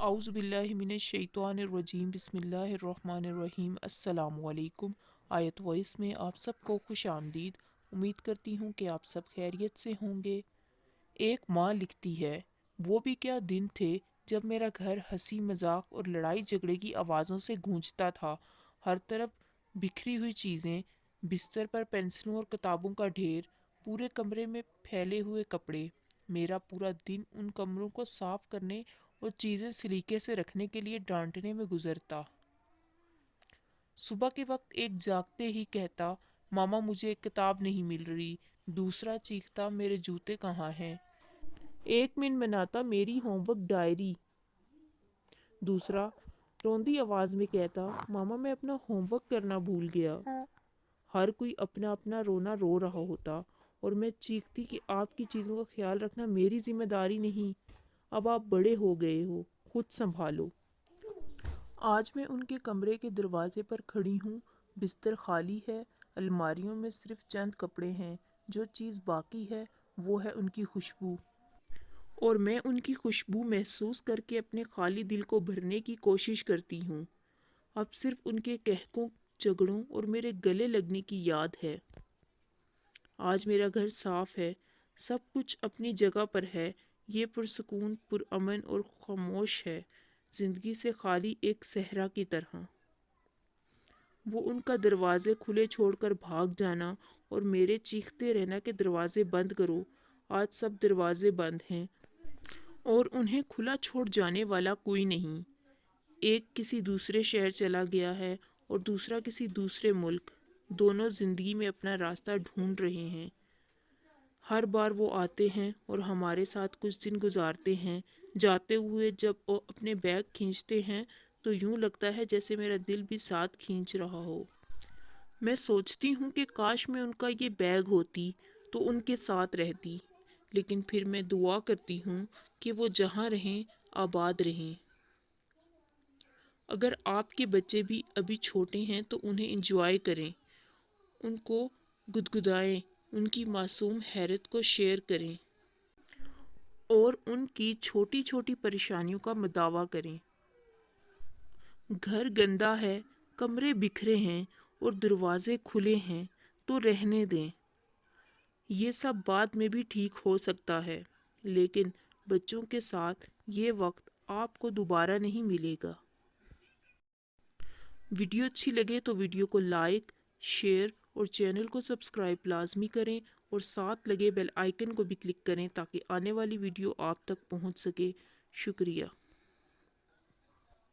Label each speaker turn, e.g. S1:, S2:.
S1: اعوذ باللہ من الشیطان الرجیم بسم اللہ الرحمن الرحیم السلام علیکم۔ آیت وائس میں آپ سب کو خوش آمدید۔ امید کرتی ہوں کہ آپ سب خیریت سے ہوں گے۔ ایک ماں لکھتی ہے، وہ بھی کیا دن تھے جب میرا گھر ہنسی مذاق اور لڑائی جھگڑے کی آوازوں سے گونجتا تھا۔ ہر طرف بکھری ہوئی چیزیں، بستر پر پینسلوں اور کتابوں کا ڈھیر، پورے کمرے میں پھیلے ہوئے کپڑے۔ میرا پورا دن ان کمروں کو صاف کرنے اور چیزیں سلیقے سے رکھنے کے لیے ڈانٹنے میں گزرتا۔ صبح کے وقت ایک جاگتے ہی کہتا، ماما مجھے ایک کتاب نہیں مل رہی۔ دوسرا چیختا، میرے جوتے کہاں ہیں؟ ایک منٹ بناتا، میری ہوم ورک ڈائری۔ دوسرا روندی آواز میں کہتا، ماما میں اپنا ہوم ورک کرنا بھول گیا۔ ہر کوئی اپنا اپنا رونا رو رہا ہوتا اور میں چیختی کہ آپ کی چیزوں کا خیال رکھنا میری ذمہ داری نہیں، اب آپ بڑے ہو گئے ہو، خود سنبھالو۔ آج میں ان کے کمرے کے دروازے پر کھڑی ہوں، بستر خالی ہے، الماریوں میں صرف چند کپڑے ہیں، جو چیز باقی ہے وہ ہے ان کی خوشبو، اور میں ان کی خوشبو محسوس کر کے اپنے خالی دل کو بھرنے کی کوشش کرتی ہوں۔ اب صرف ان کے قہقوں، جھگڑوں اور میرے گلے لگنے کی یاد ہے۔ آج میرا گھر صاف ہے، سب کچھ اپنی جگہ پر ہے، یہ پرسکون، پرامن اور خاموش ہے، زندگی سے خالی ایک صحرا کی طرح۔ وہ ان کا دروازے کھلے چھوڑ کر بھاگ جانا اور میرے چیختے رہنا کہ دروازے بند کرو۔ آج سب دروازے بند ہیں اور انہیں کھلا چھوڑ جانے والا کوئی نہیں۔ ایک کسی دوسرے شہر چلا گیا ہے اور دوسرا کسی دوسرے ملک۔ دونوں زندگی میں اپنا راستہ ڈھونڈ رہے ہیں۔ ہر بار وہ آتے ہیں اور ہمارے ساتھ کچھ دن گزارتے ہیں، جاتے ہوئے جب وہ اپنے بیگ کھینچتے ہیں تو یوں لگتا ہے جیسے میرا دل بھی ساتھ کھینچ رہا ہو۔ میں سوچتی ہوں کہ کاش میں ان کا یہ بیگ ہوتی تو ان کے ساتھ رہتی، لیکن پھر میں دعا کرتی ہوں کہ وہ جہاں رہیں آباد رہیں۔ اگر آپ کے بچے بھی ابھی چھوٹے ہیں تو انہیں انجوائے کریں، ان کو گدگدائیں، ان کی معصوم حیرت کو شیئر کریں اور ان کی چھوٹی چھوٹی پریشانیوں کا مداوع کریں۔ گھر گندا ہے، کمرے بکھرے ہیں اور دروازے کھلے ہیں تو رہنے دیں۔ یہ سب بعد میں بھی ٹھیک ہو سکتا ہے، لیکن بچوں کے ساتھ یہ وقت آپ کو دوبارہ نہیں ملے گا۔ ویڈیو اچھی لگے تو ویڈیو کو لائک، شیئر اور چینل کو سبسکرائب لازمی کریں اور ساتھ لگے بیل آئیکن کو بھی کلک کریں تاکہ آنے والی ویڈیو آپ تک پہنچ سکے۔ شکریہ۔